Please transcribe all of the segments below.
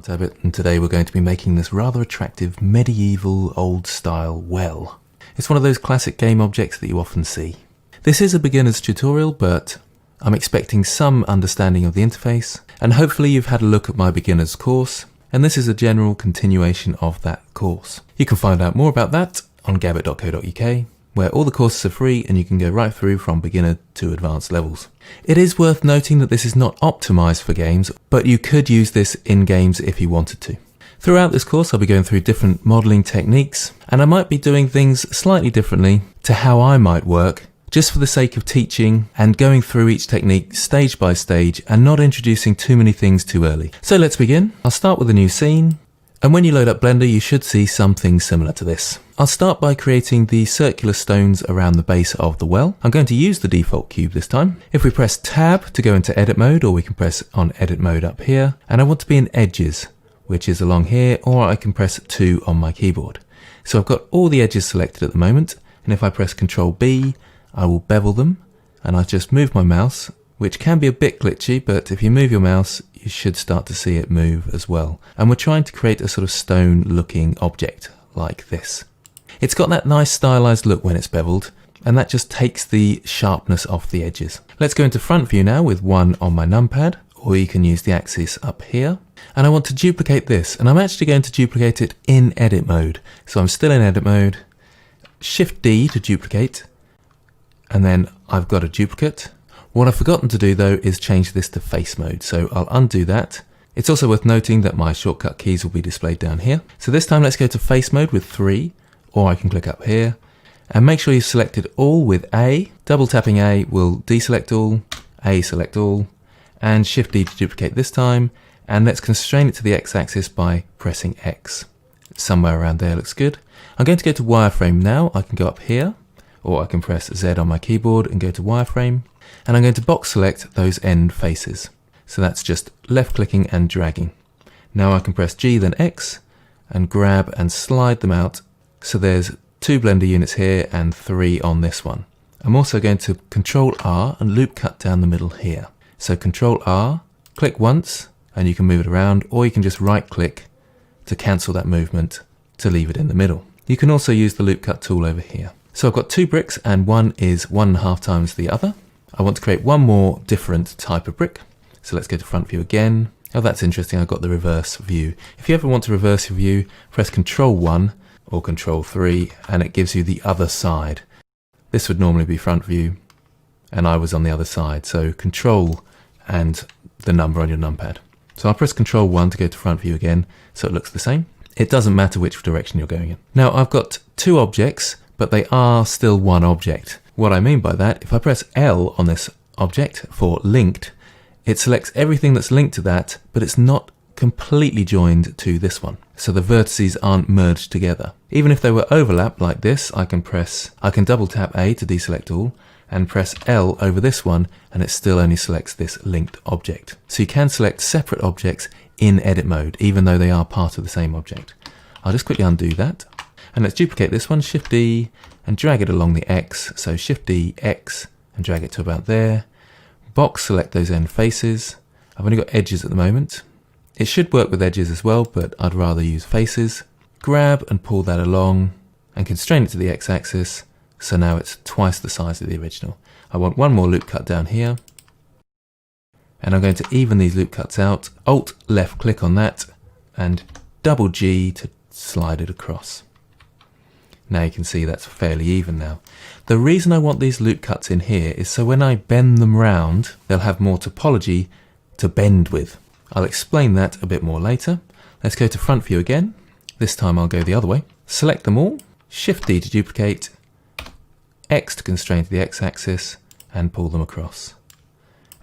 Grant Abbott, and today we're going to be making this rather attractive medieval old style well. It's one of those classic game objects that you often see. This is a beginner's tutorial, but I'm expecting some understanding of the interface, and hopefully you've had a look at my beginner's course, and this is a general continuation of that course. You can find out more about that on gabbett.co.uk, where all the courses are free and you can go right through from beginner to advanced levels. It is worth noting that this is not optimized for games, but you could use this in games if you wanted to. Throughout this course I'll be going through different modeling techniques, and I might be doing things slightly differently to how I might work, just for the sake of teaching and going through each technique stage by stage and not introducing too many things too early. So let's begin. I'll start with a new scene, and when you load up Blender you should see something similar to this. I'll start by creating the circular stones around the base of the well. I'm going to use the default cube this time. If we press Tab to go into edit mode, or we can press on edit mode up here, and I want to be in edges, which is along here, or I can press 2 on my keyboard. So I've got all the edges selected at the moment, and if I press Ctrl B, I will bevel them, and I just move my mouse, which can be a bit glitchy, but if you move your mouse, you should start to see it move as well. And we're trying to create a sort of stone looking object like this. It's got that nice stylized look when it's beveled, and that just takes the sharpness off the edges. Let's go into front view now with 1 on my numpad, or you can use the axis up here. And I want to duplicate this, and I'm actually going to duplicate it in edit mode. So I'm still in edit mode, Shift D to duplicate, and then I've got a duplicate. What I've forgotten to do though is change this to face mode, so I'll undo that. It's also worth noting that my shortcut keys will be displayed down here. So this time let's go to face mode with 3, or I can click up here, and make sure you've selected all with A. Double tapping A will deselect all, A select all, and Shift D to duplicate this time, and let's constrain it to the X-axis by pressing X. Somewhere around there looks good. I'm going to go to wireframe now. I can go up here, or I can press Z on my keyboard and go to wireframe, and I'm going to box select those end faces. So that's just left clicking and dragging. Now I can press G then X and grab and slide them out. So there's 2 Blender units here and 3 on this one. I'm also going to Control R and loop cut down the middle here. So Control R, click once and you can move it around, or you can just right click to cancel that movement to leave it in the middle. You can also use the loop cut tool over here. So I've got 2 bricks and one is 1.5 times the other. I want to create one more different type of brick. So let's go to front view again. Oh, that's interesting, I've got the reverse view. If you ever want to reverse your view, press Control 1 or Control 3 and it gives you the other side. This would normally be front view and I was on the other side. So Control and the number on your numpad. So I'll press Control 1 to go to front view again so it looks the same. It doesn't matter which direction you're going in. Now I've got 2 objects, but they are still one object. What I mean by that, if I press L on this object for linked, it selects everything that's linked to that, but it's not completely joined to this one. So the vertices aren't merged together. Even if they were overlapped like this, I can double tap A to deselect all and press L over this one, and it still only selects this linked object. So you can select separate objects in edit mode, even though they are part of the same object. I'll just quickly undo that. And let's duplicate this one, Shift D, and drag it along the X. So Shift D, X, and drag it to about there. Box select those end faces. I've only got edges at the moment. It should work with edges as well, but I'd rather use faces. Grab and pull that along and constrain it to the X-axis. So now it's twice the size of the original. I want one more loop cut down here. And I'm going to even these loop cuts out. Alt left click on that and double G to slide it across. Now you can see that's fairly even now. The reason I want these loop cuts in here is so when I bend them round, they'll have more topology to bend with. I'll explain that a bit more later. Let's go to front view again. This time I'll go the other way. Select them all, Shift D to duplicate, X to constrain to the X-axis and pull them across.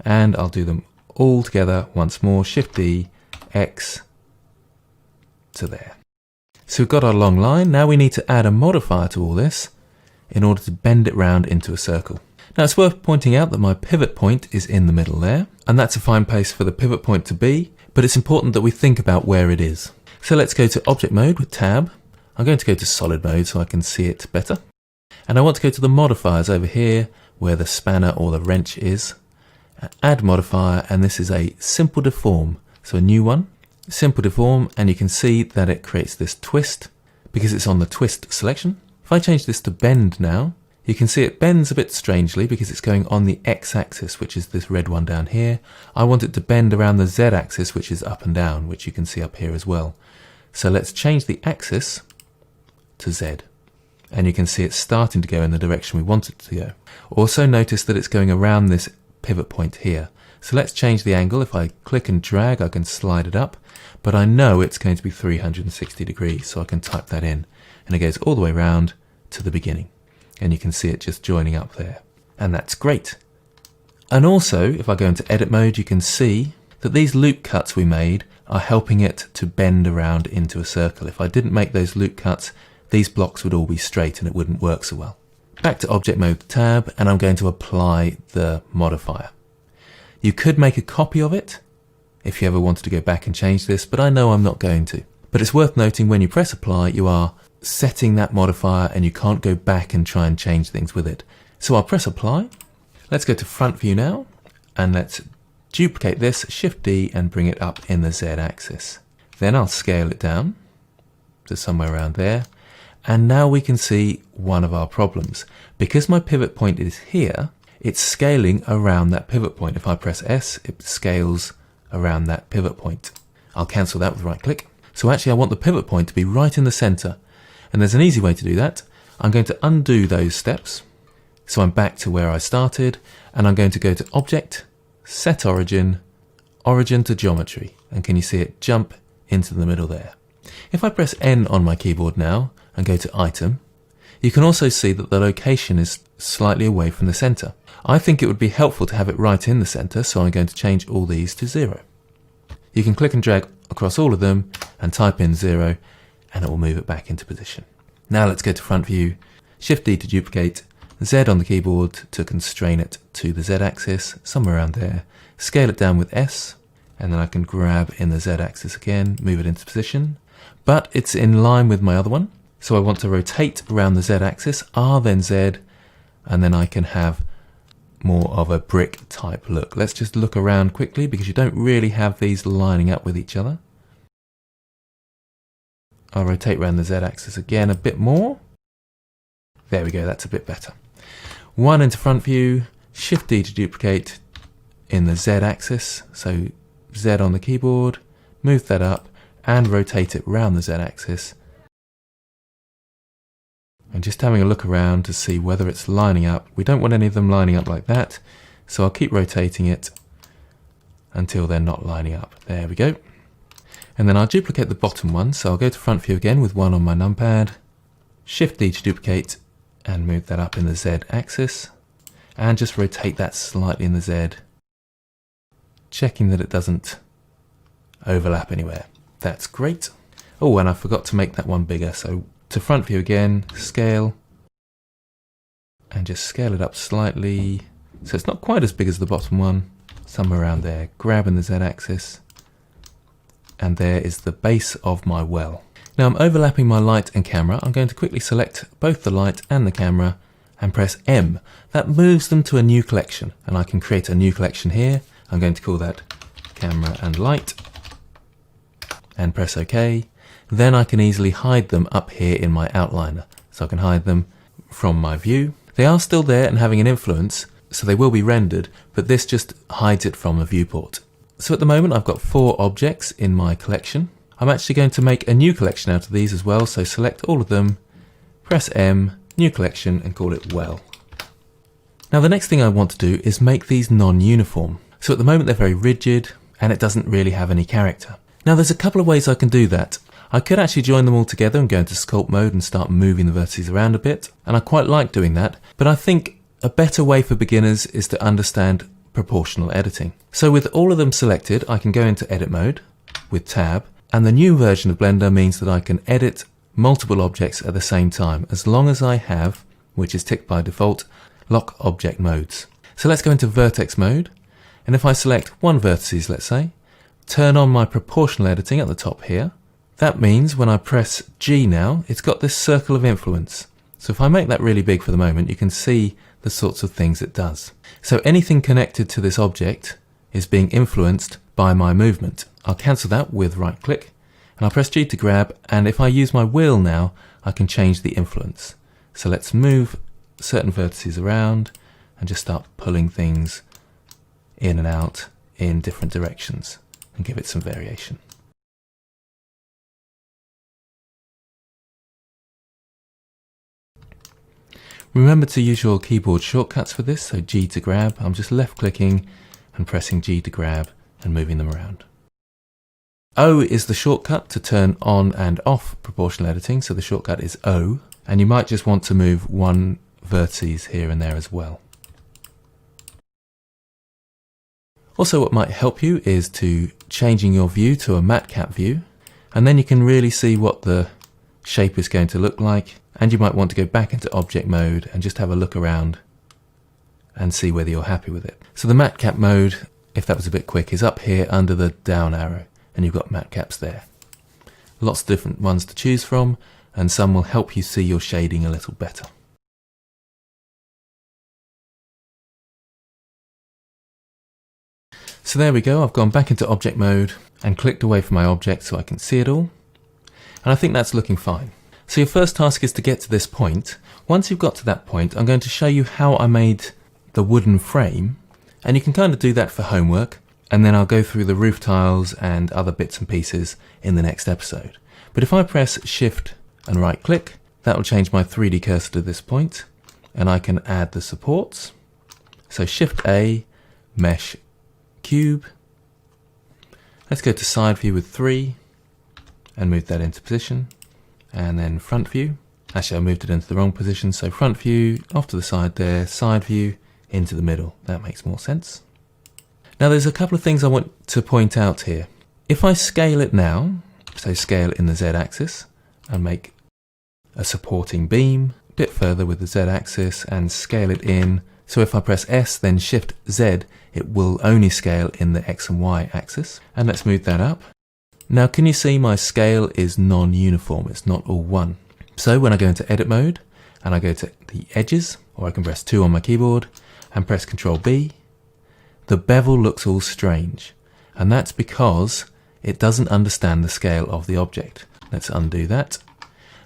And I'll do them all together once more, Shift D, X to there. So we've got our long line. Now we need to add a modifier to all this in order to bend it round into a circle. Now it's worth pointing out that my pivot point is in the middle there, and that's a fine place for the pivot point to be, but it's important that we think about where it is. So let's go to object mode with tab. I'm going to go to solid mode so I can see it better. And I want to go to the modifiers over here where the spanner or the wrench is. Add modifier, and this is a simple deform, so a new one. Simple deform, and you can see that it creates this twist because it's on the twist selection. If I change this to bend now, you can see it bends a bit strangely because it's going on the x-axis, which is this red one down here. I want it to bend around the z-axis, which is up and down, which you can see up here as well. So let's change the axis to z. And you can see it's starting to go in the direction we want it to go. Also notice that it's going around this pivot point here. So let's change the angle. If I click and drag, I can slide it up, but I know it's going to be 360 degrees, so I can type that in. And it goes all the way around to the beginning. And you can see it just joining up there. And that's great. And also, if I go into edit mode, you can see that these loop cuts we made are helping it to bend around into a circle. If I didn't make those loop cuts, these blocks would all be straight and it wouldn't work so well. Back to object mode tab, and I'm going to apply the modifier. You could make a copy of it if you ever wanted to go back and change this, but I know I'm not going to. But it's worth noting when you press apply, you are setting that modifier and you can't go back and try and change things with it. So I'll press apply. Let's go to front view now, and let's duplicate this, Shift D, and bring it up in the Z axis. Then I'll scale it down to somewhere around there. And now we can see one of our problems. Because my pivot point is here, it's scaling around that pivot point. If I press S, it scales around that pivot point. I'll cancel that with right click. So actually I want the pivot point to be right in the center. And there's an easy way to do that. I'm going to undo those steps. So I'm back to where I started, and I'm going to go to Object, Set Origin, Origin to Geometry. And can you see it jump into the middle there? If I press N on my keyboard now and go to Item, you can also see that the location is slightly away from the center. I think it would be helpful to have it right in the center, so I'm going to change all these to 0. You can click and drag across all of them and type in 0, and it will move it back into position. Now let's go to front view, Shift D to duplicate, Z on the keyboard to constrain it to the Z axis, somewhere around there, scale it down with S, and then I can grab in the Z axis again, move it into position, but it's in line with my other one. So I want to rotate around the Z axis, R then Z, and then I can have more of a brick type look. Let's just look around quickly because you don't really have these lining up with each other. I'll rotate around the Z axis again a bit more. There we go, that's a bit better. One into front view, Shift D to duplicate in the Z axis. So Z on the keyboard, move that up and rotate it around the Z axis. And just having a look around to see whether it's lining up. We don't want any of them lining up like that, so I'll keep rotating it until they're not lining up. There we go. And then I'll duplicate the bottom one, so I'll go to front view again with 1 on my numpad, Shift D to duplicate and move that up in the Z axis, and just rotate that slightly in the Z, checking that it doesn't overlap anywhere. That's great. Oh, and I forgot to make that one bigger, so to front view again, scale, and just scale it up slightly so it's not quite as big as the bottom one, somewhere around there. Grab in the Z axis, and there is the base of my well. Now I'm overlapping my light and camera. I'm going to quickly select both the light and the camera and press M. That moves them to a new collection, and I can create a new collection here. I'm going to call that camera and light, and press OK. Then I can easily hide them up here in my outliner. So I can hide them from my view. They are still there and having an influence, so they will be rendered, but this just hides it from a viewport. So at the moment I've got 4 objects in my collection. I'm actually going to make a new collection out of these as well, so select all of them, press M, new collection, and call it well. Now the next thing I want to do is make these non-uniform. So at the moment they're very rigid, and it doesn't really have any character. Now there's a couple of ways I can do that. I could actually join them all together and go into sculpt mode and start moving the vertices around a bit, and I quite like doing that, but I think a better way for beginners is to understand proportional editing. So with all of them selected, I can go into edit mode with tab, and the new version of Blender means that I can edit multiple objects at the same time, as long as I have, which is ticked by default, lock object modes. So let's go into vertex mode, and if I select one vertices, let's say, turn on my proportional editing at the top here. That means when I press G now, it's got this circle of influence. So if I make that really big for the moment, you can see the sorts of things it does. So anything connected to this object is being influenced by my movement. I'll cancel that with right click, and I'll press G to grab, and if I use my wheel now, I can change the influence. So let's move certain vertices around and just start pulling things in and out in different directions and give it some variation. Remember to use your keyboard shortcuts for this, so G to grab. I'm just left clicking and pressing G to grab and moving them around. O is the shortcut to turn on and off proportional editing, so the shortcut is O, and you might just want to move one vertex here and there as well. Also, what might help you is to changing your view to a matcap view, and then you can really see what the shape is going to look like, and you might want to go back into object mode and just have a look around and see whether you're happy with it. So the matcap mode, if that was a bit quick, is up here under the down arrow, and you've got matcaps there. Lots of different ones to choose from, and some will help you see your shading a little better. So there we go, I've gone back into object mode and clicked away from my object so I can see it all. And I think that's looking fine. So your first task is to get to this point. Once you've got to that point, I'm going to show you how I made the wooden frame, and you can kind of do that for homework, and then I'll go through the roof tiles and other bits and pieces in the next episode. But if I press Shift and right click, that will change my 3D cursor to this point, and I can add the supports. So Shift A, Mesh Cube. Let's go to side view with 3 and move that into position, and then front view. Actually, I moved it into the wrong position, so front view off to the side there, side view into the middle. That makes more sense. Now there's a couple of things I want to point out here. If I scale it now, so scale in the Z axis and make a supporting beam, a bit further with the Z axis and scale it in. So if I press S then Shift Z, it will only scale in the X and Y axis. And let's move that up. Now can you see my scale is non-uniform, it's not all one. So when I go into edit mode and I go to the edges, or I can press 2 on my keyboard and press Ctrl B, the bevel looks all strange, and that's because it doesn't understand the scale of the object. Let's undo that.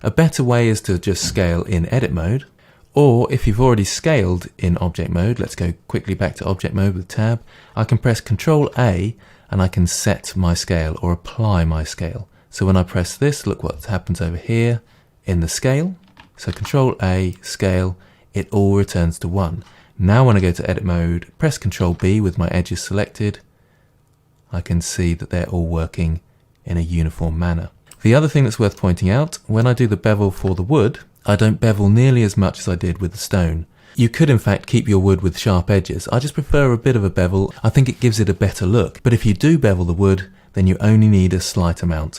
A better way is to just scale in edit mode, or if you've already scaled in object mode, let's go quickly back to object mode with tab, I can press Ctrl A and I can set my scale or apply my scale. So when I press this, look what happens over here in the scale. So Ctrl A, scale, it all returns to 1. Now when I go to edit mode, press Ctrl B with my edges selected, I can see that they're all working in a uniform manner. The other thing that's worth pointing out, when I do the bevel for the wood, I don't bevel nearly as much as I did with the stone. You could in fact keep your wood with sharp edges. I just prefer a bit of a bevel. I think it gives it a better look. But if you do bevel the wood, then you only need a slight amount.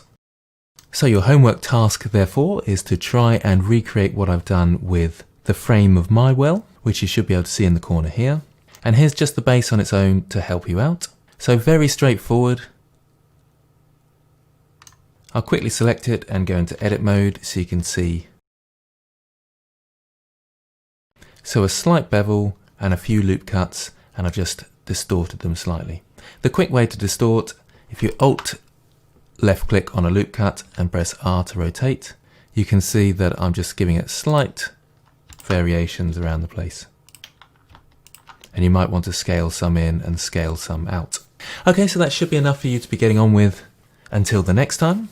So your homework task therefore is to try and recreate what I've done with the frame of my well, which you should be able to see in the corner here. And here's just the base on its own to help you out. So very straightforward. I'll quickly select it and go into edit mode so you can see. So a slight bevel and a few loop cuts, and I've just distorted them slightly. The quick way to distort, if you Alt left click on a loop cut and press R to rotate, you can see that I'm just giving it slight variations around the place. And you might want to scale some in and scale some out. Okay, so that should be enough for you to be getting on with. Until the next time,